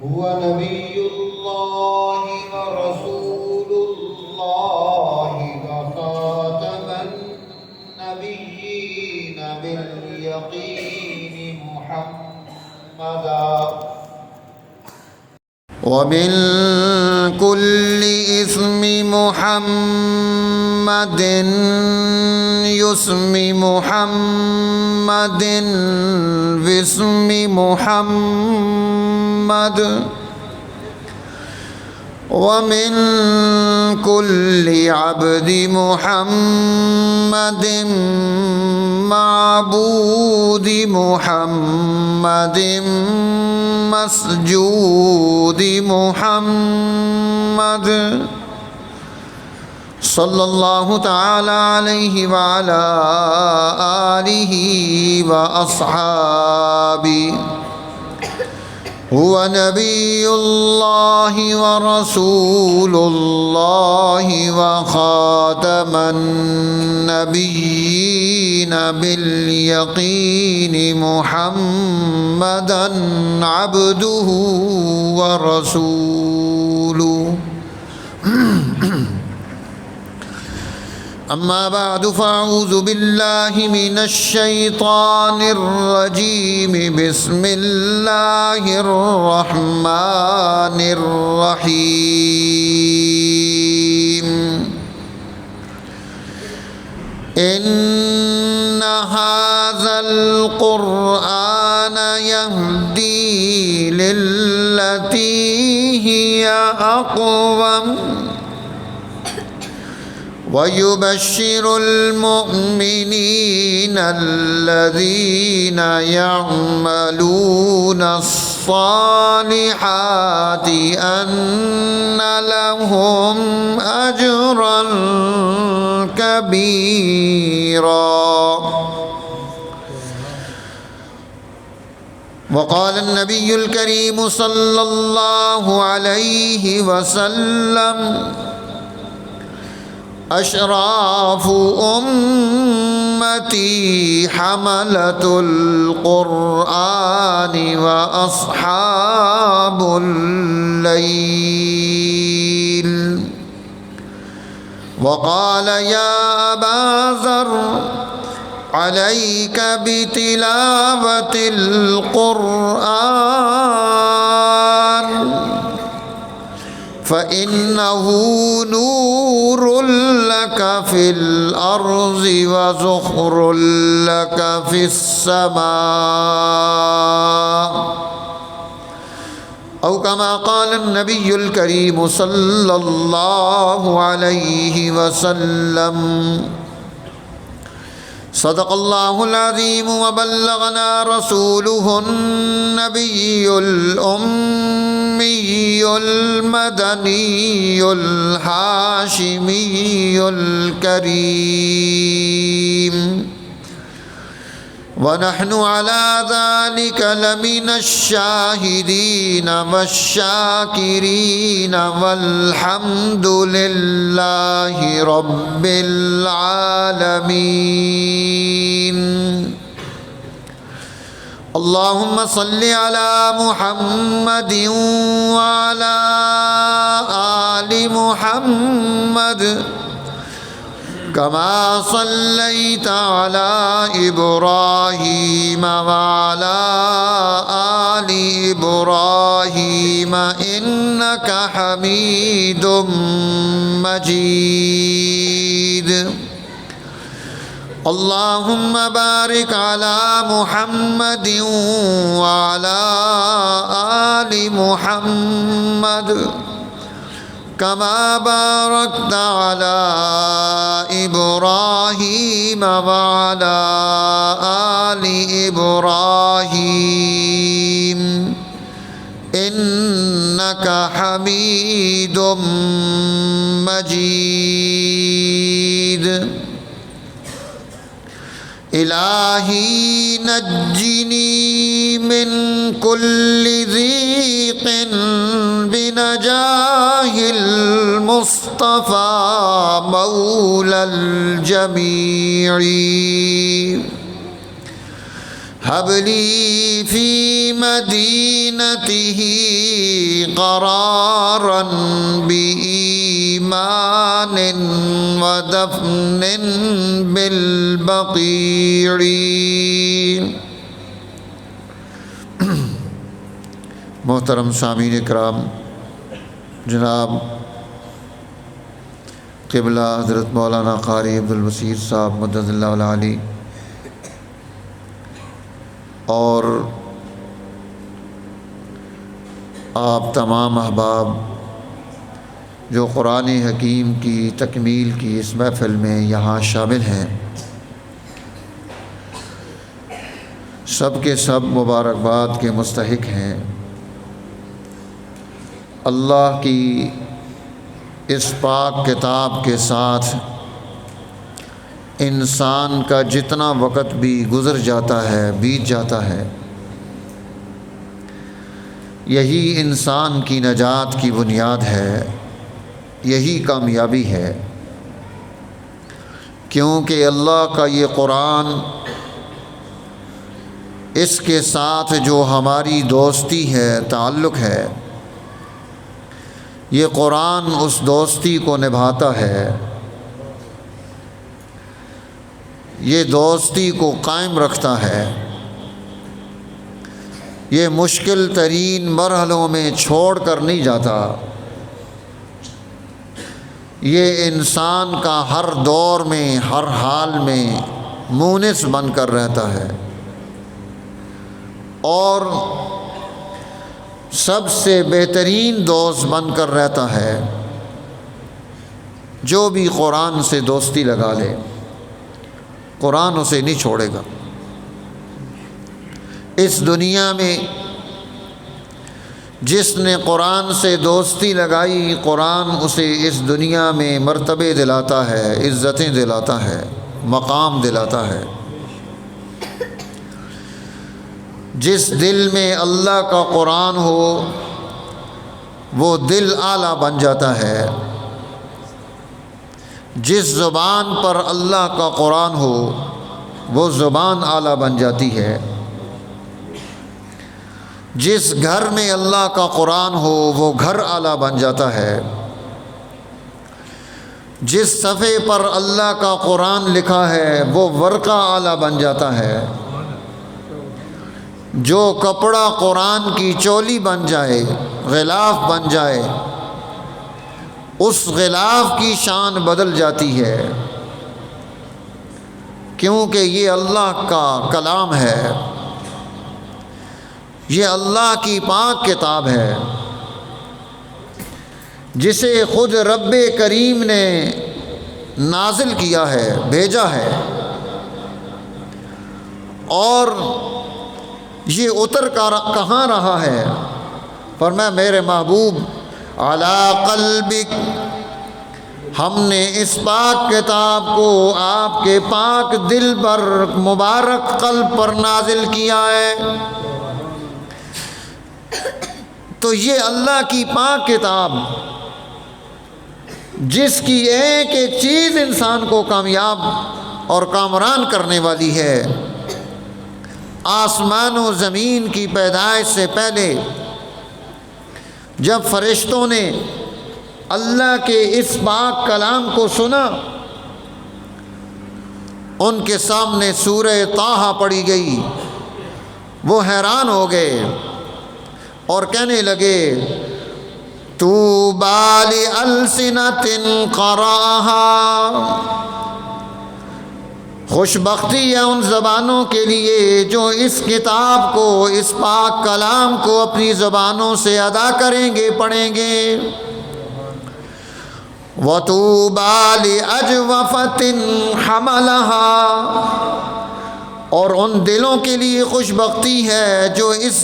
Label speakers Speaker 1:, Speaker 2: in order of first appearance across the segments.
Speaker 1: هو نبي الله ورسول الله وخاتم النبيين باليقين محمدا ومن كل اسم محمد يسم محمد باسم محمد ومن كل عبد محمد معبود محمد مسجود محمد صلى الله تعالى عليه وعلى آله وأصحابه هو نبي الله ورسول الله وخاتم النبيين باليقين محمدا عبده ورسوله أما بعد فأعوذ بالله من الشيطان الرجيم بسم الله الرحمن الرحيم إن هذا القرآن يهدي للتي هي أقوم ويبشر المؤمنين الذين يعملون الصالحات أن لهم أجرا كبيرا. وقال النبي الكريم صلى الله عليه وسلم أشراف أمتي حملة القرآن وأصحاب الليل. وقال يا أبا ذر عليك بتلاوة القرآن فإنه نور لك في الأرض وزخر لك في السماء أو كما قال النبي الكريم صلى الله عليه وسلم. صدق الله العظيم وبلغنا رسوله النبي الأمي المدني الهاشمي الكريم ونحن على ذلك لمن الشاهدين والشاكرين والحمد لله رب العالمين. اللهم صل على محمد وعلى آل محمد كما صليت على إبراهيم وعلى آل إبراهيم إنك حميد مجيد. اللهم بارك على محمد وعلى آل محمد كما باركت على إبراهيم وعلى آل إبراهيم إنك حميد مجيد. إلهي نجني من كل ضيق بنجاه المصطفى مولى الجميع. هب لي في مدينته قرارا بإيمان ودفن بالبقيع. محترم سامعین کرام، جناب قبلہ حضرت مولانا قاری عبدالبصیر صاحب مدد اللہ العالی اور آپ تمام احباب جو قرآن حکیم کی تکمیل کی اس محفل میں یہاں شامل ہیں، سب کے سب مبارکباد کے مستحق ہیں۔ اللہ کی اس پاک کتاب کے ساتھ انسان کا جتنا وقت بھی گزر جاتا ہے، بیت جاتا ہے، یہی انسان کی نجات کی بنیاد ہے، یہی کامیابی ہے، کیونکہ اللہ کا یہ قرآن، اس کے ساتھ جو ہماری دوستی ہے، تعلق ہے، یہ قرآن اس دوستی کو نبھاتا ہے، یہ دوستی کو قائم رکھتا ہے، یہ مشکل ترین مرحلوں میں چھوڑ کر نہیں جاتا، یہ انسان کا ہر دور میں، ہر حال میں مونس بن کر رہتا ہے، اور سب سے بہترین دوست بن کر رہتا ہے۔ جو بھی قرآن سے دوستی لگا لے، قرآن اسے نہیں چھوڑے گا۔ اس دنیا میں جس نے قرآن سے دوستی لگائی، قرآن اسے اس دنیا میں مرتبے دلاتا ہے، عزتیں دلاتا ہے، مقام دلاتا ہے۔ جس دل میں اللہ کا قرآن ہو وہ دل اعلیٰ بن جاتا ہے، جس زبان پر اللہ کا قرآن ہو وہ زبان اعلیٰ بن جاتی ہے، جس گھر میں اللہ کا قرآن ہو وہ گھر اعلیٰ بن جاتا ہے، جس صفحے پر اللہ کا قرآن لکھا ہے وہ ورقہ اعلیٰ بن جاتا ہے، جو کپڑا قرآن کی چولی بن جائے، غلاف بن جائے، اس غلاف کی شان بدل جاتی ہے، کیونکہ یہ اللہ کا کلام ہے، یہ اللہ کی پاک کتاب ہے، جسے خود رب کریم نے نازل کیا ہے، بھیجا ہے، اور یہ اتر کہاں رہا ہے؟ فرمایا میرے محبوب علی قلبک، ہم نے اس پاک کتاب کو آپ کے پاک دل پر، مبارک قلب پر نازل کیا ہے۔ تو یہ اللہ کی پاک کتاب، جس کی ایک ایک چیز انسان کو کامیاب اور کامران کرنے والی ہے، آسمان و زمین کی پیدائش سے پہلے جب فرشتوں نے اللہ کے اس پاک کلام کو سنا، ان کے سامنے سورہ طٰہٰ پڑھی گئی، وہ حیران ہو گئے اور کہنے لگے طوبیٰ لألسنۃ قرأہا، خوش بختی ہے ان زبانوں کے لیے جو اس کتاب کو، اس پاک کلام کو اپنی زبانوں سے ادا کریں گے، پڑھیں گے۔ وَطُوبَىٰ لِأَجْوَفَةٍ حَمَلَهَا، اور ان دلوں کے لیے خوش بختی ہے جو اس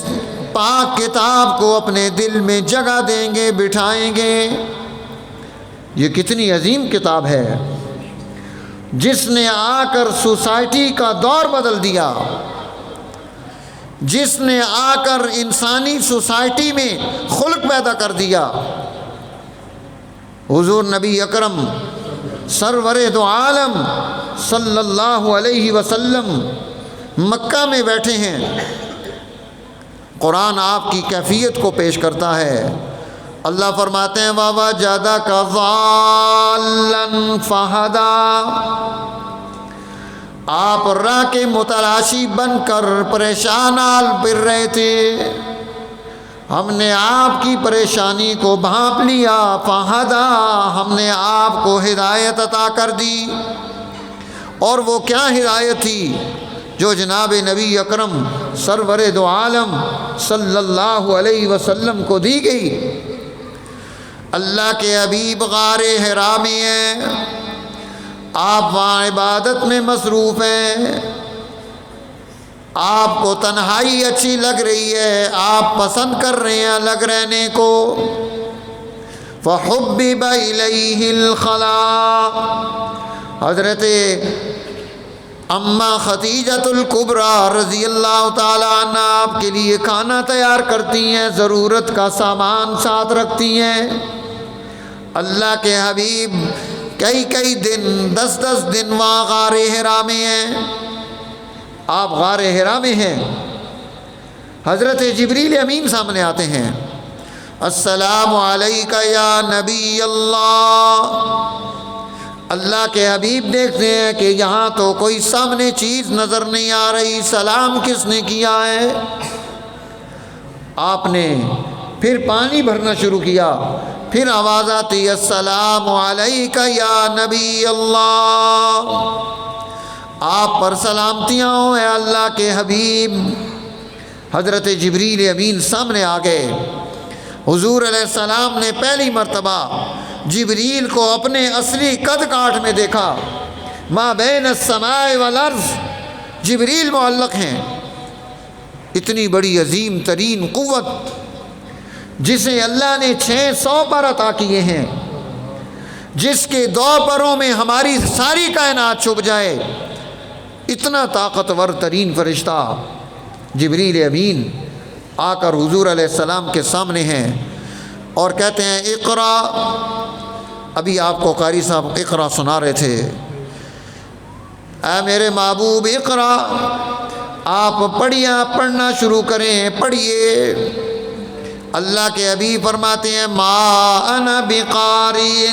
Speaker 1: پاک کتاب کو اپنے دل میں جگہ دیں گے، بٹھائیں گے۔ یہ کتنی عظیم کتاب ہے، جس نے آ کر سوسائٹی کا دور بدل دیا، جس نے آ کر انسانی سوسائٹی میں خلق پیدا کر دیا۔ حضور نبی اکرم سرور دو عالم صلی اللہ علیہ وسلم مکہ میں بیٹھے ہیں، قرآن آپ کی کیفیت کو پیش کرتا ہے۔ اللہ فرماتے ہیں وَوَجَدَكَ ضَالًّا فَهَدَىٰ، آپ راہ کے متلاشی بن کر پریشان حال پھر رہے تھے، ہم نے آپ کی پریشانی کو بھانپ لیا، فَهَدَىٰ، ہم نے آپ کو ہدایت عطا کر دی۔ اور وہ کیا ہدایت تھی؟ جو جناب نبی اکرم سرور دو عالم صلی اللہ علیہ وسلم کو دی گئی۔ اللہ کے حبیب غار حرا میں ہیں، آپ وہاں عبادت میں مصروف ہیں، آپ کو تنہائی اچھی لگ رہی ہے، آپ پسند کر رہے ہیں الگ رہنے کو۔ فَحُبِّبَ إِلَيْهِ الْخَلَاءُ، حضرت اماں خدیجۃ الکبریٰ رضی اللہ تعالیٰ عنہ آپ کے لیے کھانا تیار کرتی ہیں، ضرورت کا سامان ساتھ رکھتی ہیں۔ اللہ کے حبیب کئی دن 10 دن وہاں غار حرا میں ہیں۔ آپ غار حرا میں ہیں، حضرت جبریل امین سامنے آتے ہیں، السلام علیک یا نبی اللہ۔ اللہ کے حبیب دیکھتے ہیں کہ یہاں تو کوئی سامنے چیز نظر نہیں آ رہی، سلام کس نے کیا ہے؟ آپ نے پھر پانی بھرنا شروع کیا، پھر آواز آتی السلام علیک یا نبی اللہ، آپ پر سلامتیاں ہوں اے اللہ کے حبیب۔ حضرت جبریل امین سامنے آ گئے۔ حضور علیہ السلام نے پہلی مرتبہ جبریل کو اپنے اصلی قد کاٹ میں دیکھا، ما بین السماء والارض، جبریل معلق ہیں۔ اتنی بڑی عظیم ترین قوت جسے اللہ نے 600 پر عطا کیے ہیں، جس کے 2 پروں میں ہماری ساری کائنات چھپ جائے، اتنا طاقتور ترین فرشتہ جبریل امین آ کر حضور علیہ السلام کے سامنے ہیں اور کہتے ہیں اقرا۔ ابھی آپ کو قاری صاحب اقرا سنا رہے تھے، اے میرے محبوب اقرا، آپ پڑھیے، پڑھنا شروع کریں، پڑھیے۔ اللہ کے حبیب فرماتے ہیں ما انا بقاری،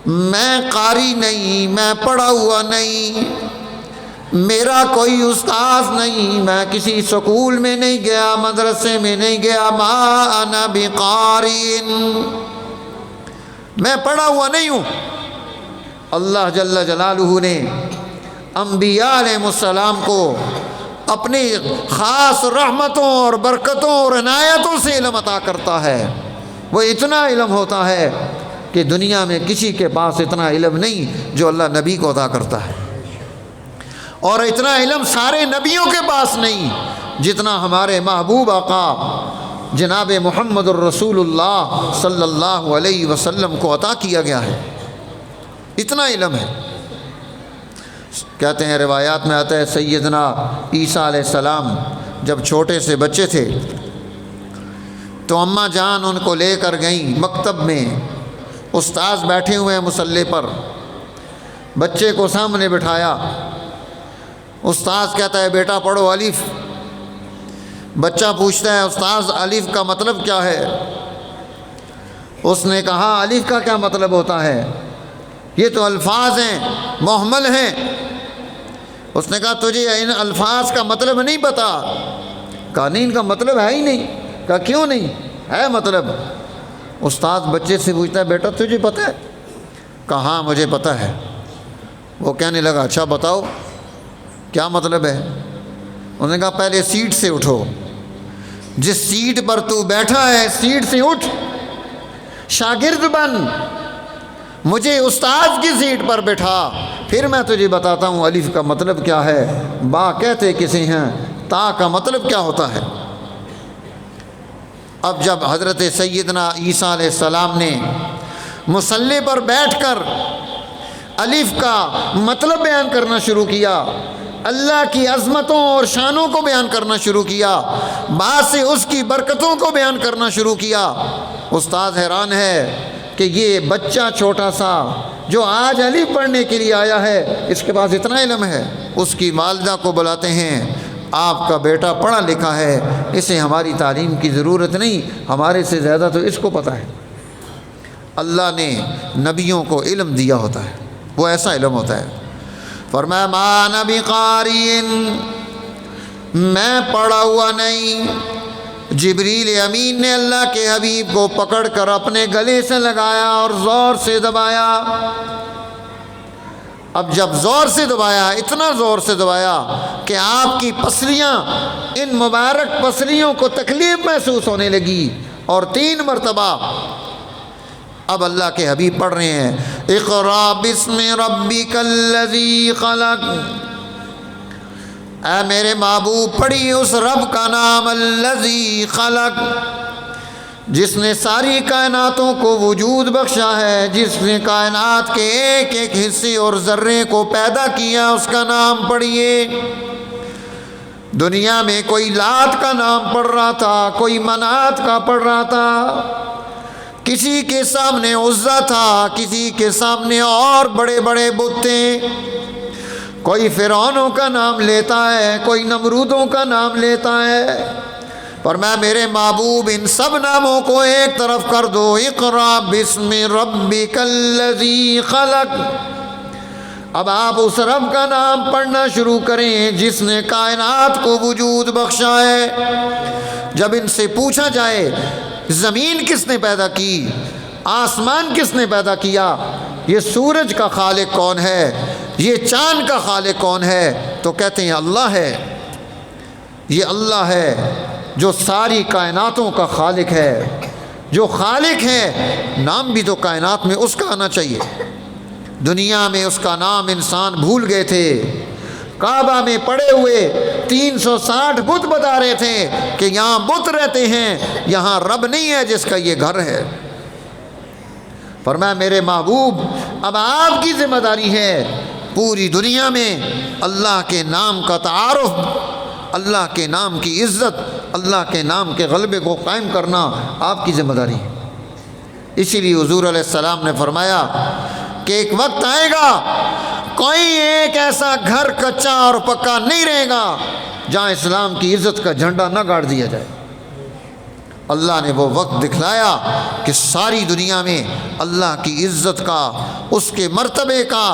Speaker 1: میں قاری نہیں، میں پڑھا ہوا نہیں، میرا کوئی استاذ نہیں، میں کسی سکول میں نہیں گیا، مدرسے میں نہیں گیا، ما انا بقاری، میں پڑھا ہوا نہیں ہوں۔ اللہ جل جلالہ نے انبیاء علیہ السلام کو اپنی خاص رحمتوں اور برکتوں اور عنایتوں سے علم عطا کرتا ہے۔ وہ اتنا علم ہوتا ہے کہ دنیا میں کسی کے پاس اتنا علم نہیں جو اللہ نبی کو عطا کرتا ہے، اور اتنا علم سارے نبیوں کے پاس نہیں جتنا ہمارے محبوب آقا جناب محمد الرسول اللہ صلی اللہ علیہ وسلم کو عطا کیا گیا ہے۔ اتنا علم ہے۔ کہتے ہیں روایات میں آتا ہے سیدنا عیسیٰ علیہ السلام جب چھوٹے سے بچے تھے تو اماں جان ان کو لے کر گئیں مکتب میں، استاذ بیٹھے ہوئے ہیں مصلی پر، بچے کو سامنے بٹھایا، استاذ کہتا ہے بیٹا پڑھو الف۔ بچہ پوچھتا ہے استاذ الف کا مطلب کیا ہے؟ اس نے کہا الف کا کیا مطلب ہوتا ہے؟ یہ تو الفاظ ہیں، محمل ہیں۔ اس نے کہا تجھے ان الفاظ کا مطلب نہیں پتا؟ کہا نہیں، ان کا مطلب ہے ہی نہیں۔ کہا کیوں نہیں ہے مطلب؟ استاد بچے سے پوچھتا ہے بیٹا تجھے پتہ ہے؟ کہا ہاں مجھے پتہ ہے۔ وہ کہنے لگا اچھا بتاؤ کیا مطلب ہے؟ انہوں نے کہا پہلے سیٹ سے اٹھو، جس سیٹ پر تو بیٹھا ہے سیٹ سے اٹھ، شاگرد بن، مجھے استاد کی سیٹ پر بٹھا، پھر میں تجھے بتاتا ہوں الف کا مطلب کیا ہے، با کہتے کسی ہیں، تا کا مطلب کیا ہوتا ہے۔ اب جب حضرت سیدنا عیسیٰ علیہ السلام نے مصلی پر بیٹھ کر الف کا مطلب بیان کرنا شروع کیا، اللہ کی عظمتوں اور شانوں کو بیان کرنا شروع کیا، بعد سے اس کی برکتوں کو بیان کرنا شروع کیا، استاد حیران ہے کہ یہ بچہ چھوٹا سا جو آج الف پڑھنے کے لیے آیا ہے، اس کے پاس اتنا علم ہے، اس کی والدہ کو بلاتے ہیں، آپ کا بیٹا پڑھا لکھا ہے، اسے ہماری تعلیم کی ضرورت نہیں، ہمارے سے زیادہ تو اس کو پتہ ہے۔ اللہ نے نبیوں کو علم دیا ہوتا ہے، وہ ایسا علم ہوتا ہے۔ فرمایا ما انا بقاری، میں پڑھا ہوا نہیں۔ جبریل امین نے اللہ کے حبیب کو پکڑ کر اپنے گلے سے لگایا اور زور سے دبایا۔ اب جب زور سے دبایا، اتنا زور سے دبایا کہ آپ کی پسلیاں، ان مبارک پسلیوں کو تکلیف محسوس ہونے لگی، اور 3 مرتبہ اب اللہ کے حبیب پڑھ رہے ہیں اقرا بسم ربک الذی خلق، اے میرے محبوب پڑھی اس رب کا نام الذی خلق، جس نے ساری کائناتوں کو وجود بخشا ہے، جس نے کائنات کے ایک ایک حصے اور ذرے کو پیدا کیا، اس کا نام پڑھیے۔ دنیا میں کوئی لات کا نام پڑھ رہا تھا، کوئی منات کا پڑھ رہا تھا، کسی کے سامنے عزا تھا، کسی کے سامنے اور بڑے بڑے بت تھے، کوئی فرعونوں کا نام لیتا ہے، کوئی نمرودوں کا نام لیتا ہے، پر میں میرے محبوب ان سب ناموں کو ایک طرف کر دو، اقرا بسم ربک الذی خلق۔ اب آپ اس رب کا نام پڑھنا شروع کریں جس نے کائنات کو وجود بخشا ہے۔ جب ان سے پوچھا جائے زمین کس نے پیدا کی، آسمان کس نے پیدا کیا، یہ سورج کا خالق کون ہے، یہ چاند کا خالق کون ہے، تو کہتے ہیں اللہ ہے۔ یہ اللہ ہے جو ساری کائناتوں کا خالق ہے، جو خالق ہے، نام بھی تو کائنات میں اس کا آنا چاہیے۔ دنیا میں اس کا نام انسان بھول گئے تھے، کعبہ میں پڑے ہوئے 360 بت بتا رہے تھے کہ یہاں بت رہتے ہیں، یہاں رب نہیں ہے جس کا یہ گھر ہے۔ فرمایا میرے محبوب اب آپ کی ذمہ داری ہے پوری دنیا میں اللہ کے نام کا تعارف، اللہ کے نام کی عزت، اللہ کے نام کے غلبے کو قائم کرنا آپ کی ذمہ داری ہے۔ اسی لیے حضور علیہ السلام نے فرمایا کہ ایک وقت آئے گا کوئی ایک ایسا گھر کچا اور پکا نہیں رہے گا جہاں اسلام کی عزت کا جھنڈا نہ گاڑ دیا جائے۔ اللہ نے وہ وقت دکھلایا کہ ساری دنیا میں اللہ کی عزت کا، اس کے مرتبے کا،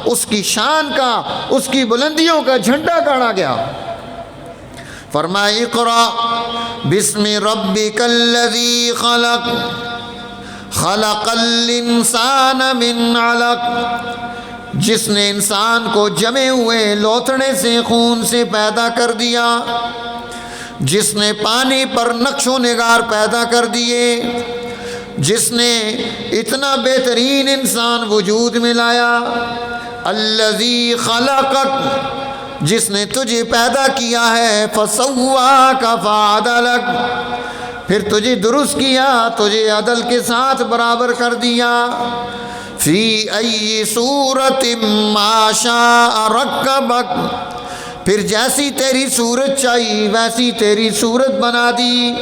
Speaker 1: اس کی شان کا، اس کی بلندیوں کا جھنڈا گاڑا گیا۔ فرمایا اقرا بسم ربک الذی خلق، خلق الانسان من علق، جس نے انسان کو جمے ہوئے لوتھڑے سے، خون سے پیدا کر دیا، جس نے پانی پر نقش و نگار پیدا کر دیے، جس نے اتنا بہترین انسان وجود میں لایا، الذی خلقک، جس نے تجھے پیدا کیا ہے، فسواک فعدلک، پھر تجھے درست کیا، تجھے عدل کے ساتھ برابر کر دیا، فی ای صورت ما شاء رکبک، پھر جیسی تیری صورت چاہیے ویسی تیری صورت بنا دی،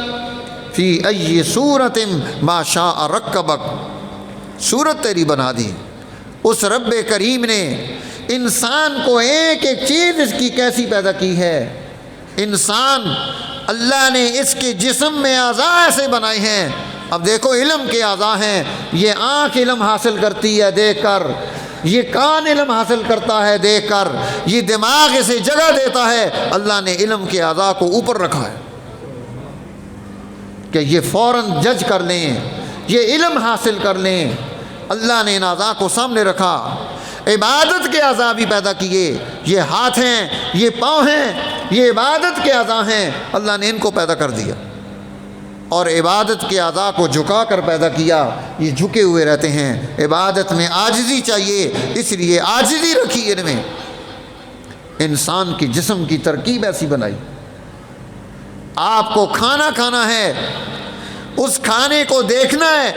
Speaker 1: فی ای صورت ما شاء رکبک، صورت تیری بنا دی۔ اس رب کریم نے انسان کو ایک ایک چیز اس کی کیسی پیدا کی ہے۔ انسان اللہ نے اس کے جسم میں اعضاء ایسے بنائے ہیں، اب دیکھو علم کے اعضاء ہیں، یہ آنکھ علم حاصل کرتی ہے دیکھ کر، یہ کان علم حاصل کرتا ہے دیکھ کر، یہ دماغ اسے جگہ دیتا ہے۔ اللہ نے علم کے اعضاء کو اوپر رکھا ہے کہ یہ فوراً جج کر لیں، یہ علم حاصل کر لیں۔ اللہ نے ان اعضاء کو سامنے رکھا۔ عبادت کے اعضاء بھی پیدا کیے، یہ ہاتھ ہیں، یہ پاؤں ہیں، یہ عبادت کے اعضاء ہیں، اللہ نے ان کو پیدا کر دیا۔ اور عبادت کے اعضاء کو جھکا کر پیدا کیا، یہ جھکے ہوئے رہتے ہیں۔ عبادت میں عاجزی چاہیے، اس لیے عاجزی رکھی ان میں۔ انسان کی جسم کی ترکیب ایسی بنائی، آپ کو کھانا کھانا ہے، اس کھانے کو دیکھنا ہے،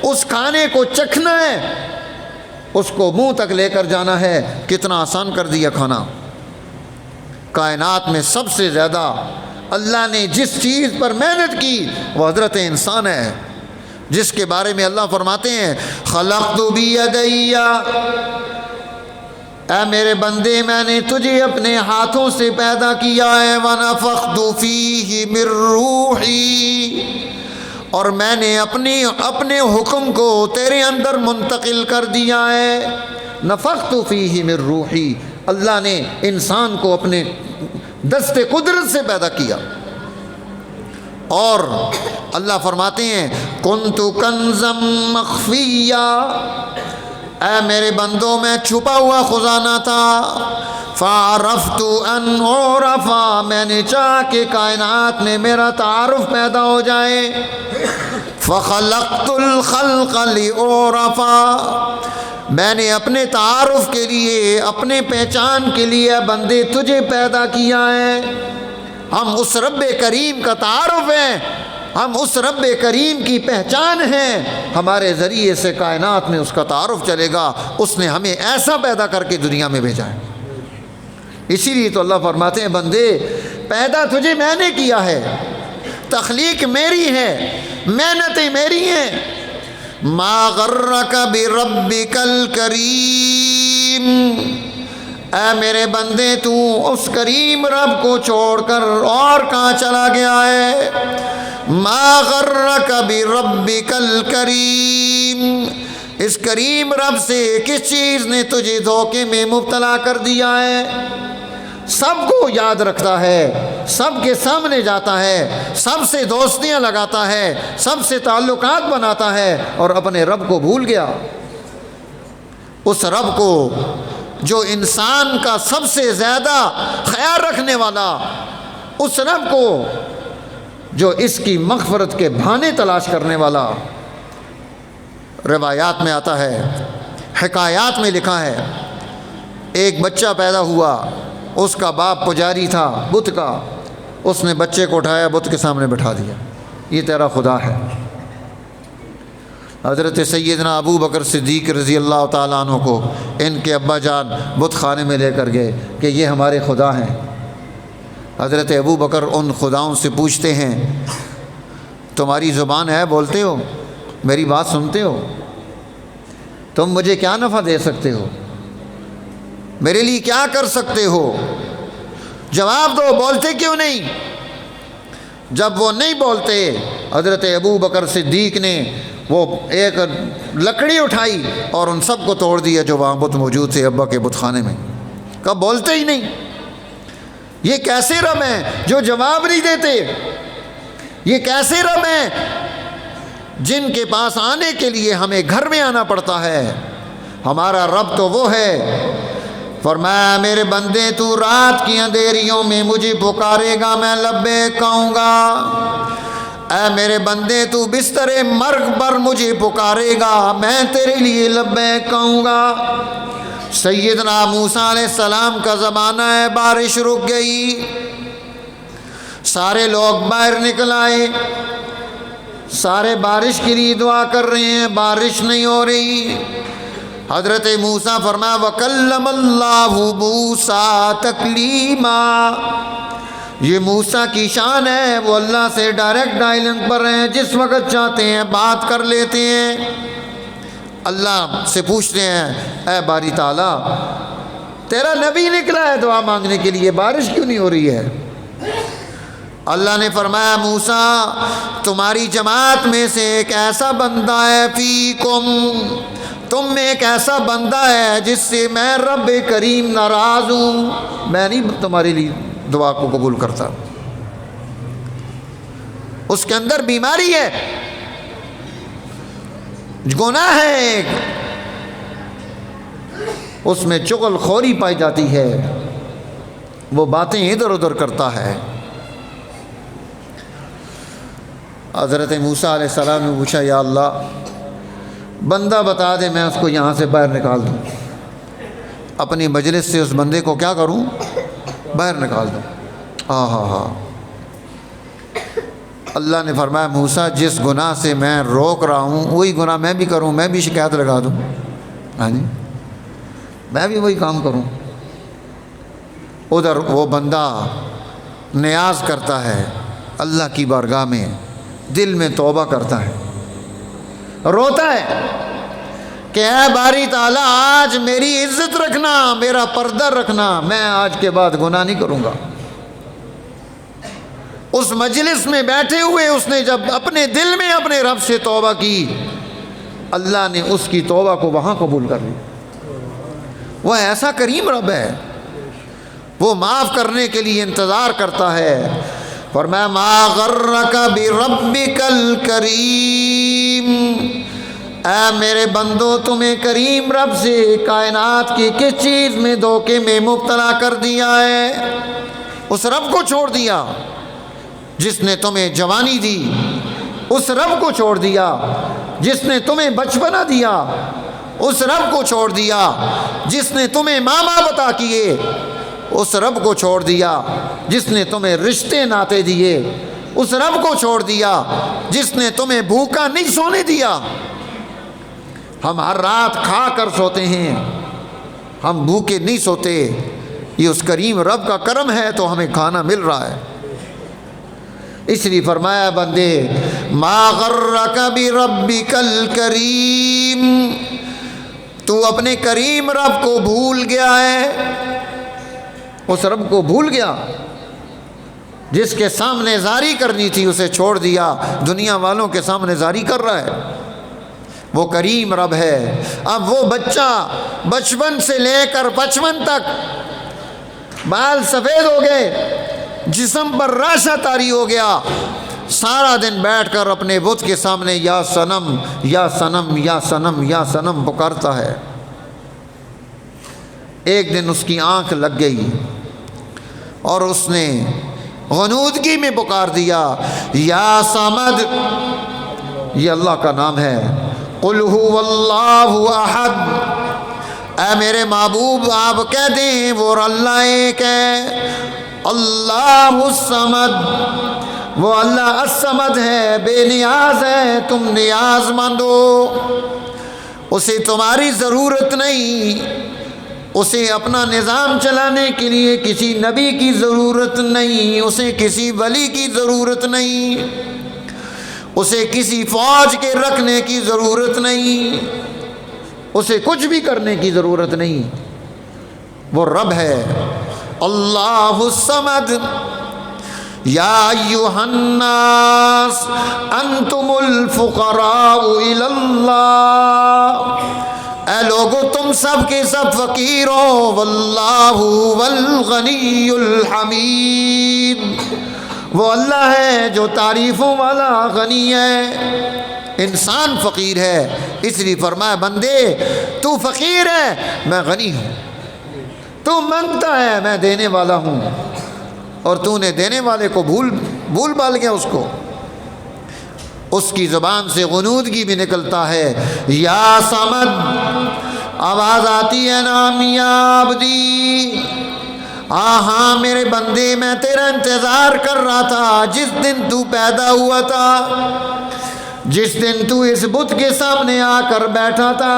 Speaker 1: اس کھانے کو چکھنا ہے، اس کو منہ تک لے کر جانا ہے، کتنا آسان کر دیا کھانا۔ کائنات میں سب سے زیادہ اللہ نے جس چیز پر محنت کی وہ حضرت انسان ہے۔ جس کے بارے میں اللہ فرماتے ہیں خلقت بیدی، اے میرے بندے میں نے تجھے اپنے ہاتھوں سے پیدا کیا ہے، ونفخت فیہ من روحی، اور میں نے اپنے حکم کو تیرے اندر منتقل کر دیا ہے۔ نفخت فیہ من روحی، اللہ نے انسان کو اپنے دست قدرت سے پیدا کیا۔ اور اللہ فرماتے ہیں کنت کنزا مخفیا، اے میرے بندوں میں چھپا ہوا خزانہ تھا، فعرفت ان اعرفا، میں نے چاہا کہ کائنات میں میرا تعارف پیدا ہو جائے، فخلقت الخلق لاعرفا، میں نے اپنے تعارف کے لیے، اپنے پہچان کے لیے بندے تجھے پیدا کیا ہے۔ ہم اس رب کریم کا تعارف ہیں، ہم اس رب کریم کی پہچان ہیں، ہمارے ذریعے سے کائنات میں اس کا تعارف چلے گا۔ اس نے ہمیں ایسا پیدا کر کے دنیا میں بھیجا ہے۔ اسی لیے تو اللہ فرماتے ہیں بندے پیدا تجھے میں نے کیا ہے، تخلیق میری ہے، محنتیں میری ہیں۔ ما غرک بربک الکریم، اے میرے بندے تو اس کریم رب کو چھوڑ کر اور کہاں چلا گیا ہے؟ ما غرک بربک الکریم، اس کریم رب سے کس چیز نے تجھے دھوکے میں مبتلا کر دیا ہے؟ سب کو یاد رکھتا ہے، سب کے سامنے جاتا ہے، سب سے دوستیاں لگاتا ہے، سب سے تعلقات بناتا ہے، اور اپنے رب کو بھول گیا۔ اس رب کو جو انسان کا سب سے زیادہ خیال رکھنے والا، اس رب کو جو اس کی مغفرت کے بہانے تلاش کرنے والا۔ روایات میں آتا ہے، حکایات میں لکھا ہے، ایک بچہ پیدا ہوا، اس کا باپ پجاری تھا بت کا، اس نے بچے کو اٹھایا بت کے سامنے بٹھا دیا، یہ تیرا خدا ہے۔ حضرت سیدنا ابو بکر صدیق رضی اللہ تعالیٰ عنہ کو ان کے ابا جان بت خانے میں لے کر گئے کہ یہ ہمارے خدا ہیں۔ حضرت ابو بکر ان خداؤں سے پوچھتے ہیں تمہاری زبان ہے، بولتے ہو، میری بات سنتے ہو، تم مجھے کیا نفع دے سکتے ہو، میرے لیے کیا کر سکتے ہو؟ جواب دو، بولتے کیوں نہیں؟ جب وہ نہیں بولتے، حضرت ابو بکر صدیق نے وہ ایک لکڑی اٹھائی اور ان سب کو توڑ دیا جو وہاں بت موجود تھے ابا کے بت خانے میں۔ کب بولتے ہی نہیں؟ یہ کیسے رب ہیں جو جواب نہیں دیتے؟ یہ کیسے رب ہیں جن کے پاس آنے کے لیے ہمیں گھر میں آنا پڑتا ہے؟ ہمارا رب تو وہ ہے، فرمایا میرے بندے تو رات کی اندھیریوں میں مجھے پکارے گا، میں لبیک کہوں گا۔ اے میرے بندے تو بستر مرگ پر مجھے پکارے گا، میں تیرے لیے لبیک کہوں گا۔ سیدنا موسیٰ علیہ السلام کا زمانہ ہے، بارش رک گئی، سارے لوگ باہر نکل آئے، سارے بارش کے لیے دعا کر رہے ہیں، بارش نہیں ہو رہی۔ حضرت موسیٰ فرمایا وَكَلَّمَ اللَّهُ مُوسَىٰ تَكْلِيمًا، یہ موسیٰ کی شان ہے، وہ اللہ سے ڈائریکٹ ڈائلنگ پر ہیں، جس وقت چاہتے ہیں بات کر لیتے ہیں۔ اللہ سے پوچھتے ہیں اے باری تعالیٰ تیرا نبی نکلا ہے دعا مانگنے کے لیے، بارش کیوں نہیں ہو رہی ہے؟ اللہ نے فرمایا موسیٰ تمہاری جماعت میں سے ایک ایسا بندہ ہے، فیکم، تم میں ایک ایسا بندہ ہے جس سے میں رب کریم ناراض ہوں، میں نہیں تمہارے لیے دعا کو قبول کرتا، اس کے اندر بیماری ہے، گناہ ہے ایک، اس میں چغل خوری پائی جاتی ہے، وہ باتیں ادھر ادھر کرتا ہے۔ حضرت موسیٰ علیہ السلام نے پوچھا یا اللہ بندہ بتا دے میں اس کو یہاں سے باہر نکال دوں، اپنی مجلس سے اس بندے کو کیا کروں؟ باہر نکال دوں۔ ہاں اللہ نے فرمایا موسیٰ جس گناہ سے میں روک رہا ہوں وہی گناہ میں بھی کروں، میں بھی شکایت لگا دوں، ہاں جی میں بھی وہی کام کروں۔ ادھر وہ بندہ نیاز کرتا ہے اللہ کی بارگاہ میں، دل میں توبہ کرتا ہے، روتا ہے کہ اے باری تعالیٰ آج میری عزت رکھنا، میرا پردہ رکھنا، میں آج کے بعد گناہ نہیں کروں گا۔ اس مجلس میں بیٹھے ہوئے اس نے جب اپنے دل میں اپنے رب سے توبہ کی، اللہ نے اس کی توبہ کو وہاں قبول کر لی۔ وہ ایسا کریم رب ہے، وہ معاف کرنے کے لیے انتظار کرتا ہے۔ فرمایا ما غرک بربک الکریم، اے میرے بندو تمہیں کریم رب سے کائنات کی کس چیز میں دھوکے میں مبتلا کر دیا ہے؟ اس رب کو چھوڑ دیا جس نے تمہیں جوانی دی، اس رب کو چھوڑ دیا جس نے تمہیں بچپنا دیا، اس رب کو چھوڑ دیا جس نے تمہیں ماں باپ عطا کیے، اس رب کو چھوڑ دیا جس نے تمہیں رشتے ناتے دیے، اس رب کو چھوڑ دیا جس نے تمہیں بھوکا نہیں سونے دیا۔ ہم ہر رات کھا کر سوتے ہیں، ہم بھوکے نہیں سوتے، یہ اس کریم رب کا کرم ہے تو ہمیں کھانا مل رہا ہے۔ اس لیے فرمایا بندے ما غرک بربک الکریم، تو اپنے کریم رب کو بھول گیا ہے، اس رب کو بھول گیا جس کے سامنے زاری کرنی تھی اسے چھوڑ دیا، دنیا والوں کے سامنے زاری کر رہا ہے۔ وہ کریم رب ہے۔ اب وہ بچہ بچپن سے لے کر 55 تک بال سفید ہو گئے، جسم پر راشہ طاری ہو گیا، سارا دن بیٹھ کر اپنے بت کے سامنے یا صنم یا صنم یا صنم یا صنم پکارتا ہے۔ ایک دن اس کی آنکھ لگ گئی اور اس نے غنودگی میں پکار دیا یا صمد، یہ اللہ کا نام ہے، قل هو اللہ احد، اے میرے محبوب آپ کہہ دیں وہ اللہ ایک ہے، اللہ الصمد، وہ اللہ الصمد ہے، بے نیاز ہے، تم نیاز مند ہو، اسے تمہاری ضرورت نہیں، اسے اپنا نظام چلانے کے لیے کسی نبی کی ضرورت نہیں، اسے کسی ولی کی ضرورت نہیں، اسے کسی فوج کے رکھنے کی ضرورت نہیں، اسے کچھ بھی کرنے کی ضرورت نہیں، وہ رب ہے اللہ الصمد۔ یا ایھا الناس انتم الفقراء الی اللہ، اے لوگو تم سب کے سب فقیر ہو، واللہ هو الغنی الحمید، وہ اللہ ہے جو تعریفوں والا غنی ہے، انسان فقیر ہے، اس لیے فرمایا بندے تو فقیر ہے میں غنی ہوں، تو مانگتا ہے میں دینے والا ہوں، اور تو نے دینے والے کو بھول بھال گیا اس کو۔ اس کی زبان سے غنودگی بھی نکلتا ہے، یا صمد، آواز آتی ہے نام یا عبدی، ہاں میرے بندے میں تیرا انتظار کر رہا تھا، جس دن تو پیدا ہوا تھا، جس دن تو اس بت کے سامنے آ کر بیٹھا تھا،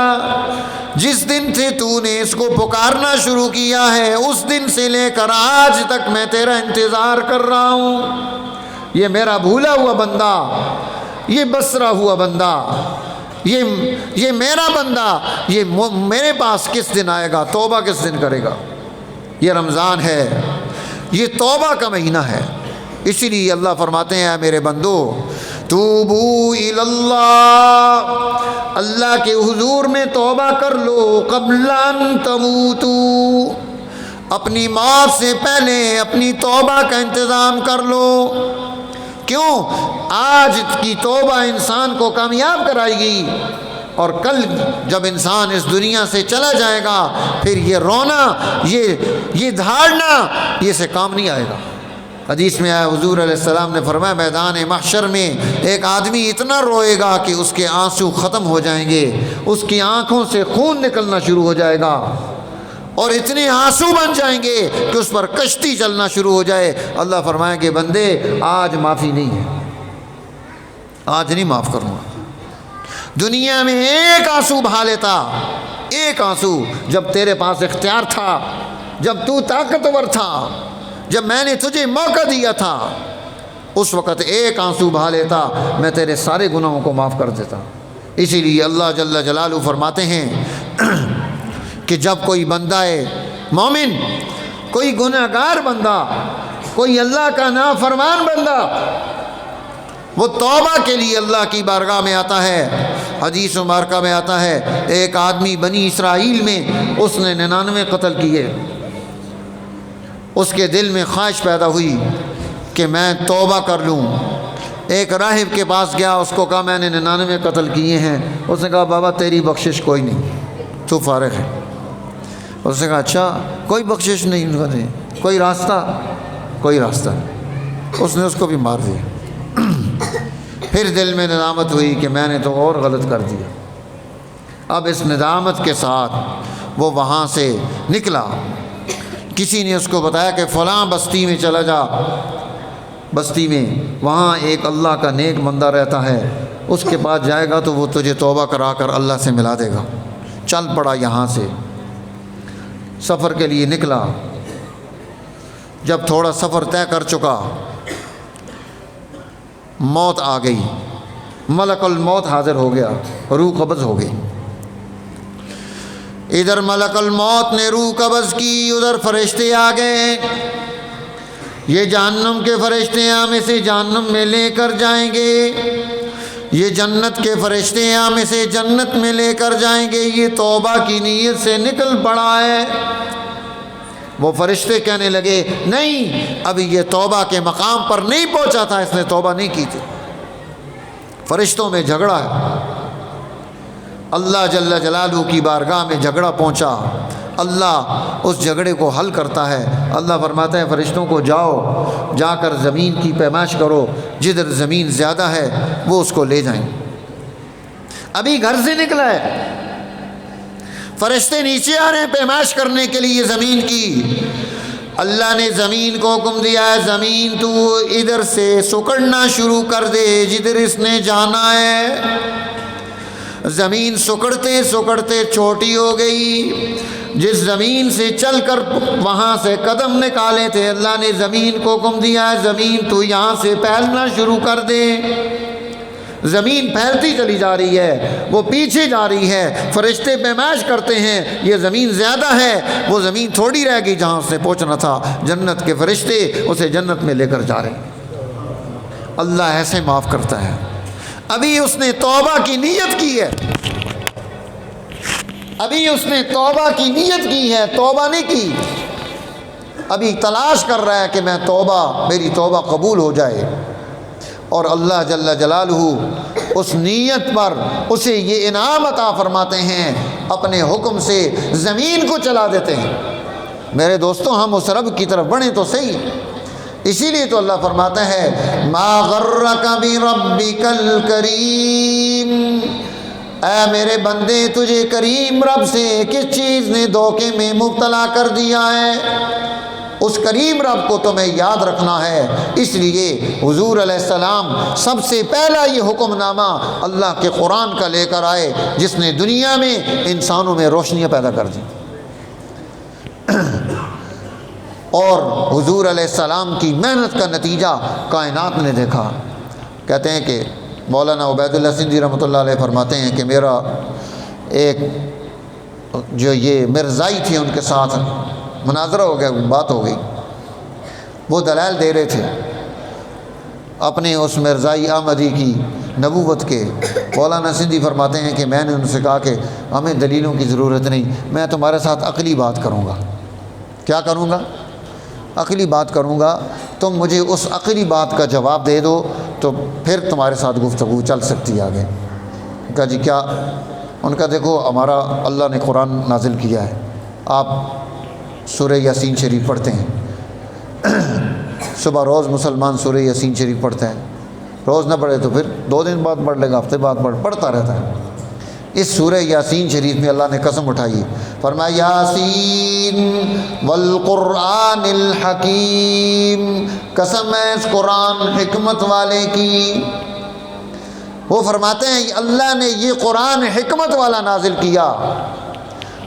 Speaker 1: جس دن سے تو نے اس کو پکارنا شروع کیا ہے، اس دن سے لے کر آج تک میں تیرا انتظار کر رہا ہوں۔ یہ میرا بھولا ہوا بندہ، یہ بسرا ہوا بندہ، یہ میرا بندہ، یہ میرے پاس کس دن آئے گا، توبہ کس دن کرے گا۔ یہ رمضان ہے، یہ توبہ کا مہینہ ہے، اسی لیے اللہ فرماتے ہیں اے میرے بندو توبو الی اللہ، اللہ کے حضور میں توبہ کر لو، قبل ان تموتو، اپنی موت سے پہلے اپنی توبہ کا انتظام کر لو۔ کیوں؟ آج کی توبہ انسان کو کامیاب کرائے گی، اور کل جب انسان اس دنیا سے چلا جائے گا پھر یہ رونا، یہ دھاڑنا، یہ سے کام نہیں آئے گا۔ حدیث میں آیا حضور علیہ السلام نے فرمایا میدان محشر میں ایک آدمی اتنا روئے گا کہ اس کے آنسو ختم ہو جائیں گے، اس کی آنکھوں سے خون نکلنا شروع ہو جائے گا، اور اتنے آنسو بن جائیں گے کہ اس پر کشتی چلنا شروع ہو جائے۔ اللہ فرمائیں گے بندے آج معافی نہیں ہے، آج نہیں معاف کروں گا۔ دنیا میں ایک آنسو بہا لیتا، ایک آنسو، جب تیرے پاس اختیار تھا، جب تو طاقتور تھا، جب میں نے تجھے موقع دیا تھا، اس وقت ایک آنسو بہا لیتا، میں تیرے سارے گناہوں کو معاف کر دیتا۔ اسی لیے اللہ جل جلالہ فرماتے ہیں کہ جب کوئی بندہ ہے مومن، کوئی گناہگار بندہ، کوئی اللہ کا نافرمان بندہ، وہ توبہ کے لیے اللہ کی بارگاہ میں آتا ہے، حدیث مبارکہ میں آتا ہے ایک آدمی بنی اسرائیل میں اس نے 99 قتل کیے، اس کے دل میں خواہش پیدا ہوئی کہ میں توبہ کر لوں، ایک راہب کے پاس گیا، اس کو کہا میں نے 99 قتل کیے ہیں، اس نے کہا بابا تیری بخشش کوئی نہیں، تو فارغ ہے۔ اس نے کہا اچھا کوئی بخشش نہیں، کوئی راستہ؟ کوئی راستہ نہیں۔ اس نے اس کو بھی مار دیا۔ پھر دل میں ندامت ہوئی کہ میں نے تو اور غلط کر دیا۔ اب اس ندامت کے ساتھ وہ وہاں سے نکلا، کسی نے اس کو بتایا کہ فلاں بستی میں چلا جا، بستی میں وہاں ایک اللہ کا نیک بندہ رہتا ہے، اس کے پاس جائے گا تو وہ تجھے توبہ کرا کر اللہ سے ملا دے گا۔ چل پڑا یہاں سے، سفر کے لیے نکلا۔ جب تھوڑا سفر طے کر چکا، موت آ گئی، ملک الموت حاضر ہو گیا، روح قبض ہو گئی۔ ادھر ملک الموت نے روح قبض کی، ادھر فرشتے آ گئے، یہ جہنم کے فرشتے ہم اسے جہنم میں لے کر جائیں گے، یہ جنت کے فرشتے ہم اسے جنت میں لے کر جائیں گے، یہ توبہ کی نیت سے نکل پڑا ہے۔ وہ فرشتے کہنے لگے نہیں، ابھی یہ توبہ کے مقام پر نہیں پہنچا تھا، اس نے توبہ نہیں کی تھی۔ فرشتوں میں جھگڑا ہے، اللہ جل جلالہ کی بارگاہ میں جھگڑا پہنچا، اللہ اس جھگڑے کو حل کرتا ہے۔ اللہ فرماتا ہے فرشتوں کو جاؤ، جا کر زمین کی پیمائش کرو، جدھر زمین زیادہ ہے وہ اس کو لے جائیں۔ ابھی گھر سے نکلا ہے، فرشتے نیچے آ رہے ہیں پیمائش کرنے کے لیے زمین کی۔ اللہ نے زمین کو حکم دیا ہے زمین تو ادھر سے سکڑنا شروع کر دے جدھر اس نے جانا ہے۔ زمین سکڑتے سکڑتے چھوٹی ہو گئی، جس زمین سے چل کر وہاں سے قدم نکالے تھے، اللہ نے زمین کو حکم دیا ہے زمین تو یہاں سے پھیلنا شروع کر دے۔ زمین پھیلتی چلی جا رہی ہے، وہ پیچھے جا رہی ہے، فرشتے پیمائش کرتے ہیں یہ زمین زیادہ ہے، وہ زمین تھوڑی رہ گئی جہاں سے پہنچنا تھا۔ جنت کے فرشتے اسے جنت میں لے کر جا رہے ہیں۔ اللہ ایسے معاف کرتا ہے۔ ابھی اس نے توبہ کی نیت کی ہے، ابھی اس نے توبہ کی نیت کی ہے، توبہ نہیں کی، ابھی تلاش کر رہا ہے کہ میں توبہ، میری توبہ قبول ہو جائے، اور اللہ جل جلالہ اس نیت پر اسے یہ انعام عطا فرماتے ہیں، اپنے حکم سے زمین کو چلا دیتے ہیں۔ میرے دوستوں ہم اس رب کی طرف بڑھیں تو صحیح، اسی لیے تو اللہ فرماتا ہے ما غرک بربک الکریم، اے میرے بندے تجھے کریم رب سے کس چیز نے دھوکے میں مبتلا کر دیا ہے؟ اس کریم رب کو تمہیں یاد رکھنا ہے۔ اس لیے حضور علیہ السلام سب سے پہلا یہ حکم نامہ اللہ کے قرآن کا لے کر آئے جس نے دنیا میں انسانوں میں روشنیاں پیدا کر دی۔ اور حضور علیہ السلام کی محنت کا نتیجہ کائنات نے دیکھا۔ کہتے ہیں کہ مولانا عبید اللہ سندھی رحمۃ اللہ علیہ فرماتے ہیں کہ میرا ایک جو یہ مرزائی تھے ان کے ساتھ مناظرہ ہو گیا، بات ہو گئی، وہ دلائل دے رہے تھے اپنے اس مرزائی احمدی کی نبوت کے۔ مولانا سندھی فرماتے ہیں کہ میں نے ان سے کہا کہ ہمیں دلیلوں کی ضرورت نہیں، میں تمہارے ساتھ عقلی بات کروں گا۔ کیا کروں گا؟ عقلی بات کروں گا، تم مجھے اس عقلی بات کا جواب دے دو تو پھر تمہارے ساتھ گفتگو چل سکتی ہے آگے۔ کہا جی کیا؟ ان کا دیکھو ہمارا اللہ نے قرآن نازل کیا ہے، آپ سورہ یاسین شریف پڑھتے ہیں، صبح روز مسلمان سورہ یاسین شریف پڑھتے ہیں، روز نہ پڑھے تو پھر 2 دن بعد پڑھ لے گا، ہفتے بعد پڑھتا رہتا ہے۔ اس سورہ یاسین شریف میں اللہ نے قسم اٹھائی، فرمایا یاسین والقرآن الحکیم، قسم ہے اس قرآن حکمت والے کی۔ وہ فرماتے ہیں اللہ نے یہ قرآن حکمت والا نازل کیا،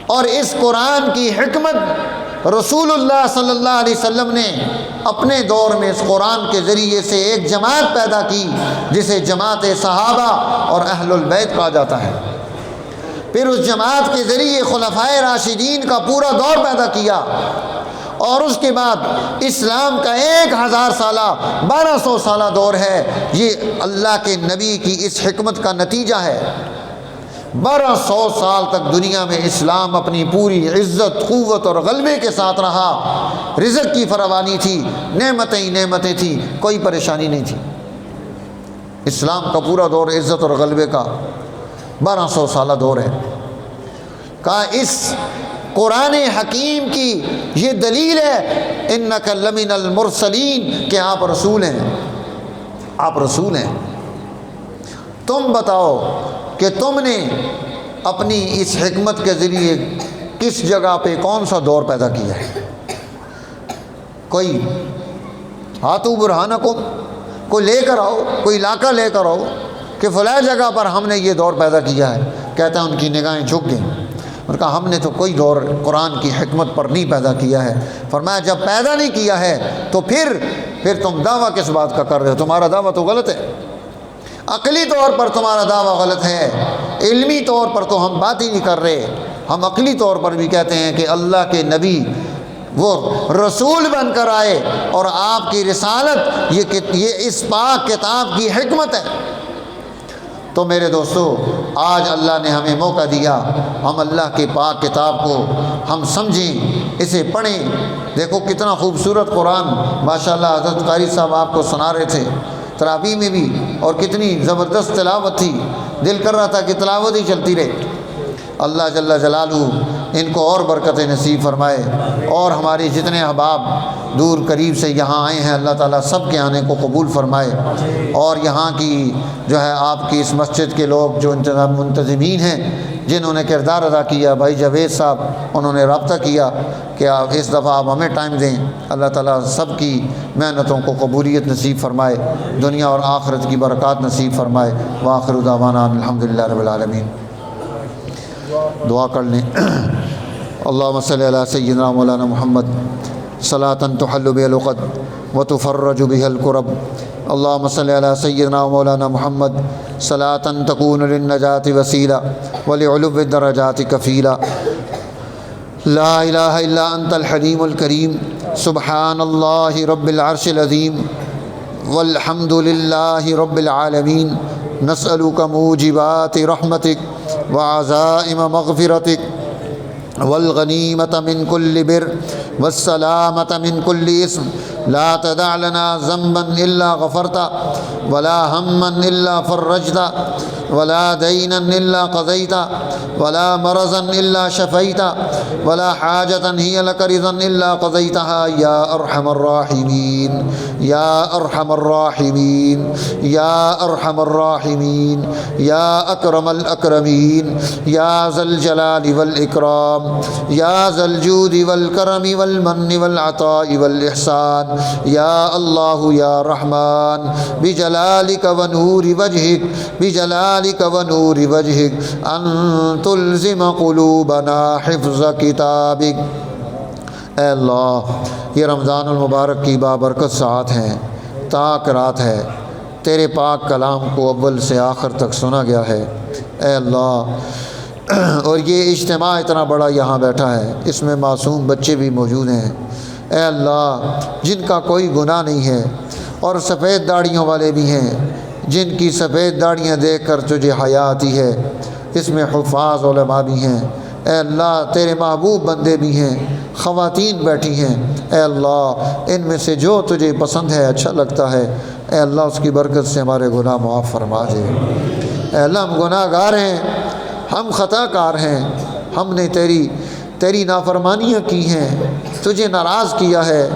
Speaker 1: اور اس قرآن کی حکمت رسول اللہ صلی اللہ علیہ وسلم نے اپنے دور میں اس قرآن کے ذریعے سے ایک جماعت پیدا کی جسے جماعت صحابہ اور اہل البیت کہا جاتا ہے۔ پھر اس جماعت کے ذریعے خلفائے راشدین کا پورا دور پیدا کیا، اور اس کے بعد اسلام کا 1000 سالہ 1200 سالہ دور ہے۔ یہ اللہ کے نبی کی اس حکمت کا نتیجہ ہے۔ 1200 سال تک دنیا میں اسلام اپنی پوری عزت، قوت اور غلبے کے ساتھ رہا۔ رزق کی فراوانی تھی، نعمتیں ہی نعمتیں تھیں، کوئی پریشانی نہیں تھی۔ اسلام کا پورا دور عزت اور غلبے کا 1200 سالہ دور ہے۔ کہا اس قرآن حکیم کی یہ دلیل ہے انک لمن المرسلین، کہ آپ رسول ہیں، آپ رسول ہیں۔ تم بتاؤ کہ تم نے اپنی اس حکمت کے ذریعے کس جگہ پہ کون سا دور پیدا کیا ہے؟ کوئی ہاتھو برہانکم، کوئی لے کر آؤ، کوئی علاقہ لے کر آؤ کہ فلاں جگہ پر ہم نے یہ دور پیدا کیا ہے۔ کہتا ہے ان کی نگاہیں جھک گئیں، اور کہا ہم نے تو کوئی دور قرآن کی حکمت پر نہیں پیدا کیا ہے۔ فرمایا جب پیدا نہیں کیا ہے تو پھر تم دعویٰ کس بات کا کر رہے ہو؟ تمہارا دعویٰ تو غلط ہے، عقلی طور پر تمہارا دعویٰ غلط ہے، علمی طور پر تو ہم بات ہی نہیں کر رہے۔ ہم عقلی طور پر بھی کہتے ہیں کہ اللہ کے نبی وہ رسول بن کر آئے، اور آپ کی رسالت یہ اس پاک کتاب کی حکمت ہے۔ تو میرے دوستو، آج اللہ نے ہمیں موقع دیا، ہم اللہ کے پاک کتاب کو ہم سمجھیں، اسے پڑھیں۔ دیکھو کتنا خوبصورت قرآن، ماشاءاللہ حضرت قاری صاحب آپ کو سنا رہے تھے تراویح میں بھی، اور کتنی زبردست تلاوت تھی، دل کر رہا تھا کہ تلاوت ہی چلتی رہے۔ اللہ جل جلالہ ان کو اور برکت نصیب فرمائے، اور ہمارے جتنے احباب دور قریب سے یہاں آئے ہیں اللہ تعالیٰ سب کے آنے کو قبول فرمائے، اور یہاں کی جو ہے آپ کی اس مسجد کے لوگ جو منتظمین ہیں، جنہوں نے کردار ادا کیا، بھائی جاوید صاحب انہوں نے رابطہ کیا کہ آپ اس دفعہ آپ ہمیں ٹائم دیں، اللہ تعالیٰ سب کی محنتوں کو قبولیت نصیب فرمائے، دنیا اور آخرت کی برکات نصیب فرمائے۔ وآخر دعوانا الحمدللہ رب العالمین۔ دعا کر لیں۔ اللہم صلی علی سیدنا مولانا محمد صلاۃ تحل بها العقد وتفرج بها الكرب۔ اللہم صلی علی سیدنا مولانا محمد صلاۃ تکون للنجاة وسیلہ ولعلو الدرجات کفیلہ۔ لا الہ الا انت الحلیم الکریم، سبحان اللہ رب العرش العظیم، والحمد للہ رب العالمین۔ نسألک موجبات رحمتک وعزائم مغفرتک والغنیمۃ من کل بر والسلامۃ من کل اسم۔ لا تدع لنا ذنبا الا غفرتا ولا ہما الا فرجتا ولا دینا الا قضیتا ولا مرضا الا شفیتا ولا حاجة هي لك رضا الا قضیتها یا ارحم الراحمین یا ارحم الراحمین یا ارحم الراحمین یا اکرم الاکرمین یا ذا الجلال والاکرام یا ذا الجود والکرم والمن والعطاء والاحسان۔ یا اللہ یا رحمان بجلالک ونور وجہک بجلالک ونور وجہک ان تلزم قلوبنا حفظ کتابک۔ اے اللہ، یہ رمضان المبارک کی بابرکت ساعت ہیں، تاک رات ہے، تیرے پاک کلام کو اول سے آخر تک سنا گیا ہے۔ اے اللہ، اور یہ اجتماع اتنا بڑا یہاں بیٹھا ہے، اس میں معصوم بچے بھی موجود ہیں۔ اے اللہ، جن کا کوئی گناہ نہیں ہے، اور سفید داڑھیوں والے بھی ہیں جن کی سفید داڑھیاں دیکھ کر تجھے حیا آتی ہے، اس میں حفاظ علماء بھی ہیں۔ اے اللہ، تیرے محبوب بندے بھی ہیں، خواتین بیٹھی ہیں۔ اے اللہ، ان میں سے جو تجھے پسند ہے، اچھا لگتا ہے، اے اللہ اس کی برکت سے ہمارے گناہ معاف فرما دے۔ اے اللہ، ہم گناہ گار ہیں، ہم خطا کار ہیں، ہم نے تیری نافرمانیاں کی ہیں، تجھے ناراض کیا ہے،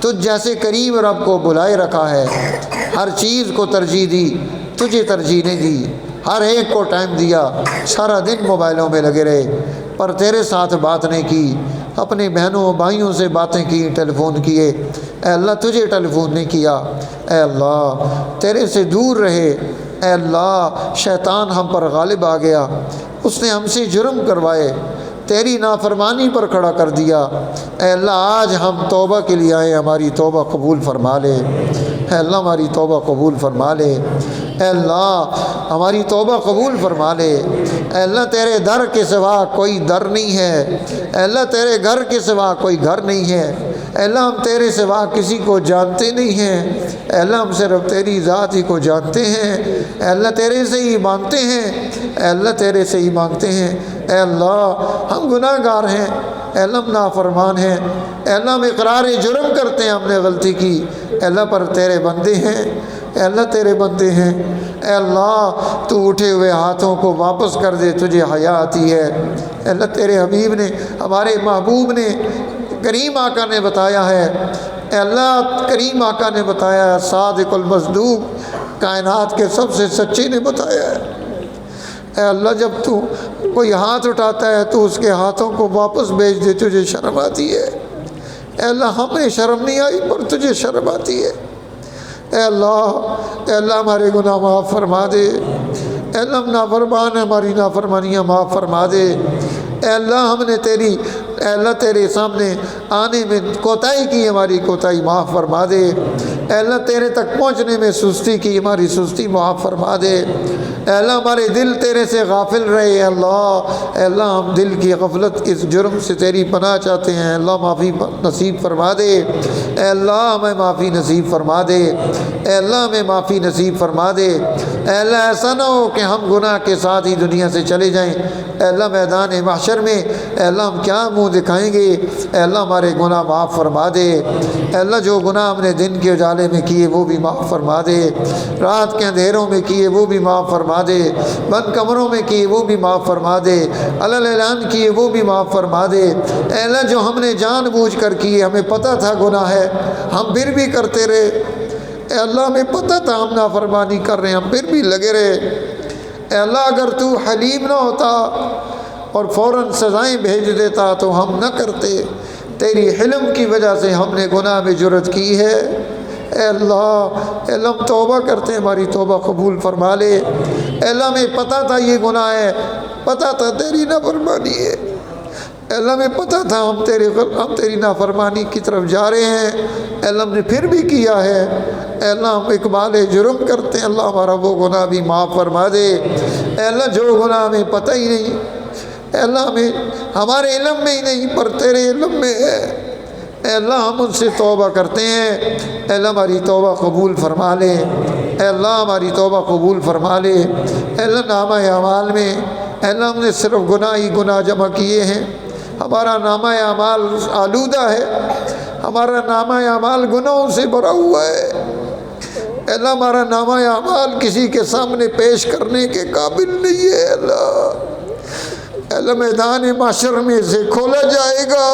Speaker 1: تجھ جیسے قریب رب کو بلائے رکھا ہے، ہر چیز کو ترجیح دی، تجھے ترجیح نہیں دی، ہر ایک کو ٹائم دیا، سارا دن موبائلوں میں لگے رہے، پر تیرے ساتھ بات نہیں کی، اپنے بہنوں بھائیوں سے باتیں کی، ٹیلی فون کیے، اے اللہ تجھے ٹیلی فون نہیں کیا۔ اے اللہ، تیرے سے دور رہے۔ اے اللہ، شیطان ہم پر غالب آ گیا، اس نے ہم سے جرم کروائے، تیری نافرمانی پر کھڑا کر دیا۔ اے اللہ آج ہم توبہ کے لیے آئے، ہماری توبہ قبول فرما لے۔ اے اللہ ہماری توبہ قبول فرما لے۔ اے اللہ ہماری توبہ قبول فرما لے۔ اے اللہ تیرے در کے سوا کوئی در نہیں ہے، اے اللہ تیرے گھر کے سوا کوئی گھر نہیں ہے، اے اللہ ہم تیرے سوا کسی کو جانتے نہیں ہیں، اے اللہ ہم صرف تیری ذات ہی کو جانتے ہیں، اے اللہ تیرے سے ہی مانگتے ہیں، اے اللہ تیرے سے ہی مانگتے ہیں۔ اے اللہ ہم گناہ گار ہیں، اے اللہ ہم نافرمان ہیں، اے اللہ ہم اقرار جرم کرتے ہیں ہم نے غلطی کی، اے اللہ پر تیرے بندے ہیں، اے اللہ تیرے بندے ہیں۔ اے اللہ تو اٹھے ہوئے ہاتھوں کو واپس کر دے، تجھے حیا آتی ہے۔ اے اللہ تیرے حبیب نے، ہمارے محبوب نے، کریم آقا نے بتایا ہے، اے اللہ کریم آقا نے بتایا ہے، صادق المصدوق کائنات کے سب سے سچے نے بتایا ہے، اے اللہ جب تو کوئی ہاتھ اٹھاتا ہے تو اس کے ہاتھوں کو واپس بھیج دے، تجھے شرم آتی ہے۔ اے اللہ ہمیں شرم نہیں آئی پر تجھے شرم آتی ہے۔ اے اللہ ہمارے گناہ معاف فرما دے، اے اللہ ہم نافرمان ہیں، ہماری نافرمانیاں معاف فرما دے۔ اے اللہ ہم نے اے اللہ تیرے سامنے آنے میں کوتاہی کی، ہماری کوتاہی معاف فرما دے۔ اے اللہ تیرے تک پہنچنے میں سستی کی، ہماری سستی معاف فرما دے۔ اے اللہ ہمارے دل تیرے سے غافل رہے، اے اللہ ہم دل کی غفلت اس جرم سے تیری پناہ چاہتے ہیں، اللہ معافی نصیب فرما دے۔ اے اللہ ہمیں معافی نصیب فرما دے، اے اللہ ہمیں معافی نصیب فرما دے۔ اے اللہ ایسا نہ ہو کہ ہم گناہ کے ساتھ ہی دنیا سے چلے جائیں، اے اللہ میدان محشر میں اے اللہ ہم کیا منہ دکھائیں گے؟ اے اللہ ہمارے گناہ معاف فرما دے۔ اے اللہ جو گناہ ہم نے دن کے اجالے میں کیے وہ بھی معاف فرما دے، رات کے اندھیروں میں کیے وہ بھی معاف فرما دے، بند کمروں میں کیے وہ بھی معاف فرما دے، علل اعلان کیے وہ بھی معاف فرما دے۔ اے اللہ جو ہم نے جان بوجھ کر کیے، ہمیں پتہ تھا گناہ ہے ہم پھر بھی کرتے رہے، اے اللہ ہمیں پتہ تھا ہم نافرمانی کر رہے ہیں ہم پھر بھی لگے رہے۔ اے اللہ اگر تو حلیم نہ ہوتا اور فوراً سزائیں بھیج دیتا تو ہم نہ کرتے، تیری حلم کی وجہ سے ہم نے گناہ میں جرت کی ہے۔ اے اللہ ہم توبہ کرتے ہیں، ہماری توبہ قبول فرما لے۔ اے اللہ ہمیں پتہ تھا یہ گناہ ہے، پتہ تھا تیری نافرمانی ہے، اے اللہ ہمیں پتہ تھا ہم تیری نافرمانی کی طرف جا رہے ہیں، اے اللہ ہم نے پھر بھی کیا ہے۔ اے اللہ ہم اقبال جرم کرتے ہیں، اللہ ہمارا وہ گناہ بھی معاف فرما دے۔ اے اللہ جو گناہ ہمیں پتہ ہی نہیں، اے اللہ ہمارے علم میں ہی نہیں پر تیرے علم میں ہے، اے اللہ ہم ان سے توبہ کرتے ہیں، اے اللہ ہماری توبہ قبول فرما لے، اے اللہ ہماری توبہ قبول فرما لے۔ اے اللہ نامہ اعمال میں اے اللہ ہم نے صرف گناہ جمع کیے ہیں، ہمارا نامہ اعمال آلودہ ہے، ہمارا نامہ اعمال گناہوں سے بھرا ہوا ہے، اے اللہ ہمارا نامہ اعمال کسی کے سامنے پیش کرنے کے قابل نہیں ہے۔ اے اللہ میدان محشر میں اسے کھولا جائے گا،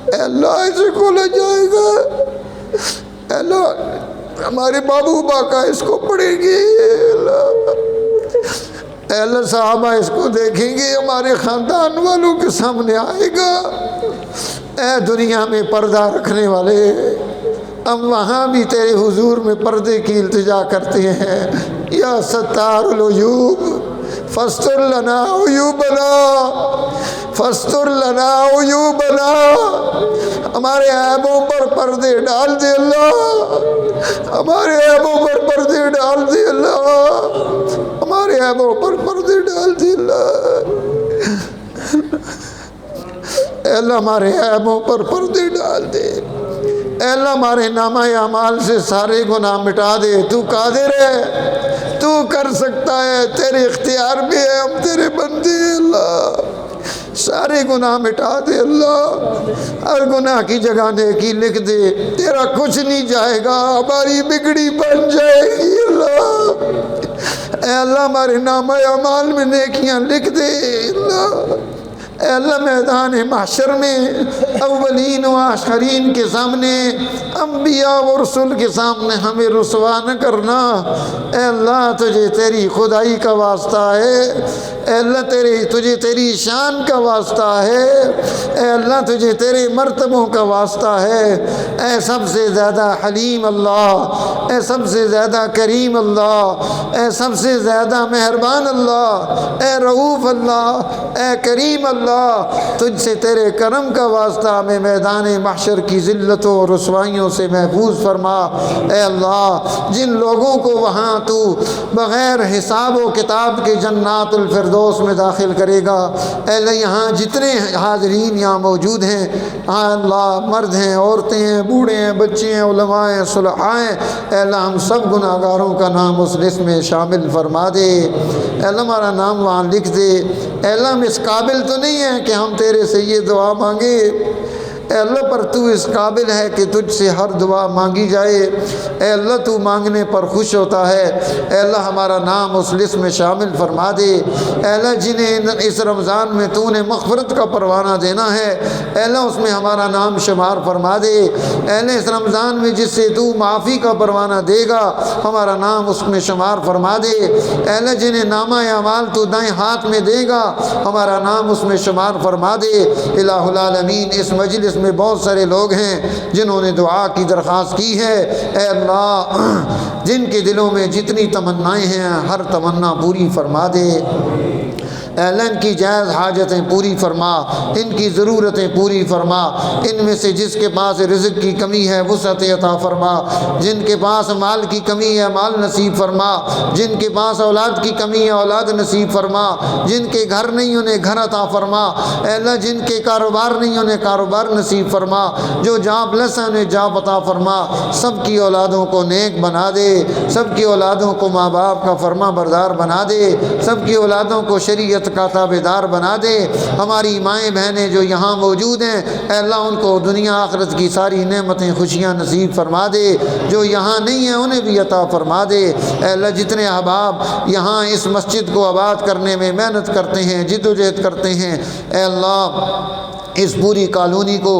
Speaker 1: اے اللہ اسے کھولا جائے گا، اے اللہ ہمارے محبوبہ کا اس کو پڑھیں گے، اے اللہ صحابہ اس کو دیکھیں گے، ہمارے خاندان والوں کے سامنے آئے گا۔ اے دنیا میں پردہ رکھنے والے، ہم وہاں بھی تیرے حضور میں پردے کی التجا کرتے ہیں، یا ستار العیوب فاستر لنا عیوبنا، فاستر لنا عیوبنا، ہمارے عیبوں پر پردے ڈال دے اللہ، ہمارے عیبوں پر پردے ڈال دے اللہ، ہمارے عیبوں پر پردے ڈال دے اللہ، اے اللہ ہمارے عیبوں پر پردے ڈال دے، اے اللہ ہمارے نامہ اعمال سے سارے گناہ مٹا دے، تو قادر ہے، تو کر سکتا ہے، تیرے اختیار میں ہے، ہم تیرے بندے ہیں اللہ، سارے گناہ مٹا دے اللہ، ہر گناہ کی جگہ نیکی لکھ دے، تیرا کچھ نہیں جائے گا، ہماری بگڑی بن جائے گی اللہ، اے اللہ ہمارے نامہ اعمال میں نیکیاں لکھ دے اللہ، اے اللہ میدان محشر میں اولین و آخرین کے سامنے، انبیاء و رسول کے سامنے ہمیں رسوا نہ کرنا، اے اللہ تجھے تیری خدائی کا واسطہ ہے، اے اللہ تجھے تیری شان کا واسطہ ہے، اے اللہ تجھے تیرے مرتبوں کا واسطہ ہے، اے سب سے زیادہ حلیم اللہ، اے سب سے زیادہ کریم اللہ، اے سب سے زیادہ مہربان اللہ، اے رؤوف اللہ، اے کریم اللہ، تجھ سے تیرے کرم کا واسطہ ہمیں میدان محشر کی ذلتوں اور رسوائیوں سے محفوظ فرما۔ اے اللہ جن لوگوں کو وہاں تو بغیر حساب و کتاب کے جنات الفردوس میں داخل کرے گا، اے اللہ یہاں جتنے حاضرین یہاں موجود ہیں، ہاں اللہ مرد ہیں، عورتیں ہیں، بوڑھے ہیں، بچے ہیں، علماء ہیں، صلحاء ہیں، اے اللہ ہم سب گناہ گاروں کا نام اس لسٹ میں شامل فرما دے، اے اللہ ہمارا نام وہاں لکھ دے۔ اے اللہ ہم اس قابل تو نہیں ہیں کہ ہم تیرے سے یہ دعا مانگے، اے اللہ پر تو اس قابل ہے کہ تجھ سے ہر دعا مانگی جائے، اے اللہ تو مانگنے پر خوش ہوتا ہے، اے اللہ ہمارا نام اس لسٹ میں شامل فرما دے۔ اے اللہ جنہیں اس رمضان میں تو نے مغفرت کا پروانہ دینا ہے، اے اللہ اس میں ہمارا نام شمار فرما دے۔ اے اللہ اس رمضان میں جس سے تو معافی کا پروانہ دے گا ہمارا نام اس میں شمار فرما دے۔ اے اللہ جنہیں نامہ اعمال تو دائیں ہاتھ میں دے گا ہمارا نام اس میں شمار فرما دے۔ الہ العالمین اس مجلس میں بہت سارے لوگ ہیں جنہوں نے دعا کی درخواست کی ہے، اے اللہ جن کے دلوں میں جتنی تمنائیں ہیں ہر تمنا پوری فرما دے، اے اللہ ان کی جائز حاجتیں پوری فرما، ان کی ضرورتیں پوری فرما، ان میں سے جس کے پاس رزق کی کمی ہے وسعت عطا فرما، جن کے پاس مال کی کمی ہے مال نصیب فرما، جن کے پاس اولاد کی کمی ہے اولاد نصیب فرما، جن کے گھر نہیں انہیں گھر عطا فرما، اے اللہ جن کے کاروبار نہیں انہیں کاروبار نصیب فرما، جو جاب لیس ہیں انہیں جاب عطا فرما، سب کی اولادوں کو نیک بنا دے، سب کی اولادوں کو ماں باپ کا فرما بردار بنا دے، سب کی اولادوں کو شریعت کا تابعدار بنا دے۔ ہماری مائیں بہنیں جو یہاں موجود ہیں اے اللہ ان کو دنیا آخرت کی ساری نعمتیں خوشیاں نصیب فرما دے، جو یہاں نہیں ہیں انہیں بھی عطا فرما دے۔ اے اللہ جتنے احباب یہاں اس مسجد کو آباد کرنے میں محنت کرتے ہیں جد و جہد کرتے ہیں، اے اللہ اس پوری کالونی کو،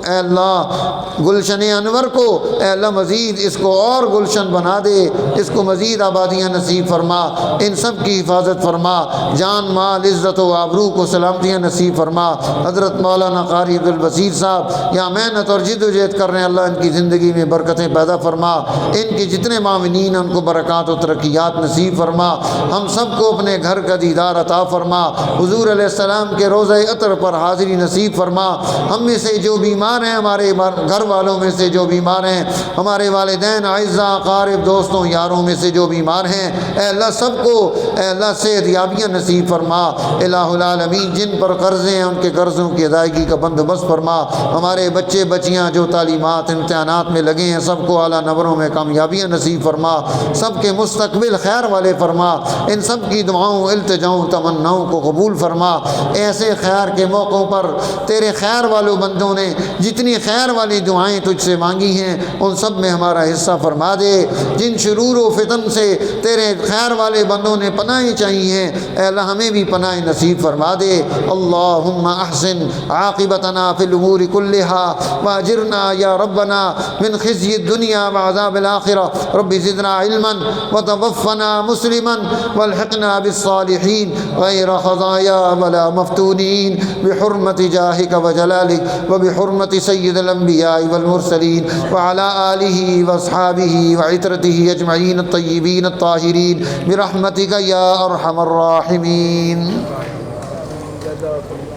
Speaker 1: اے اللہ گلشن انور کو، اے اللہ مزید اس کو اور گلشن بنا دے، اس کو مزید آبادیاں نصیب فرما، ان سب کی حفاظت فرما، جان مال عزت و آبرو کو سلامتیاں نصیب فرما۔ حضرت مولانا قاری عبدالبصیر صاحب یہاں محنت اور جد و جہد کر رہے ہیں، اللہ ان کی زندگی میں برکتیں پیدا فرما، ان کے جتنے معاونین ان کو برکات و ترقیات نصیب فرما، ہم سب کو اپنے گھر کا دیدار عطا فرما، حضور علیہ السلام کے روضہ عطر پر حاضری نصیب فرما۔ ہم میں سے جو بیمار ہیں، ہمارے گھر والوں میں سے جو بیمار ہیں، ہمارے والدین اعزاء اقارب دوستوں یاروں میں سے جو بیمار ہیں، اے اللہ سب کو اے اللہ صحت یابیاں نصیب فرما۔ الہ العالمین جن پر قرضے ہیں ان کے قرضوں کی ادائیگی کا بندوبست فرما، ہمارے بچے بچیاں جو تعلیمات امتحانات میں لگے ہیں سب کو اعلیٰ نمبروں میں کامیابیاں نصیب فرما، سب کے مستقبل خیر والے فرما، ان سب کی دعاؤں التجاؤں تمناؤں کو قبول فرما۔ ایسے خیر کے موقعوں پر تیرے خیر والوں بندوں نے جتنی خیر والی دعائیں تجھ سے مانگی ہیں ان سب میں ہمارا حصہ فرما دے، جن شرور و فتن سے تیرے خیر والے بندوں نے پناہیں چاہی ہیں اے اللہ ہمیں بھی پناہ نصیب فرما دے۔ اللہم احسن عاقبتنا فی الامور کلہا واجرنا یا ربنا من خزی الدنیا وعذاب الآخرہ، رب زدنا علما وتوفنا مسلما والحقنا بالصالحین غیر خزایا ولا مفتونین بحرمت جاہک وجلالک وبحرمت سید الانبیاء والمرسلین وعلى آلہ واصحابہ وعترتہ اجمعین الطیبین الطاہرین برحمتک یا ارحم الراحمین۔
Speaker 2: جزاک اللہ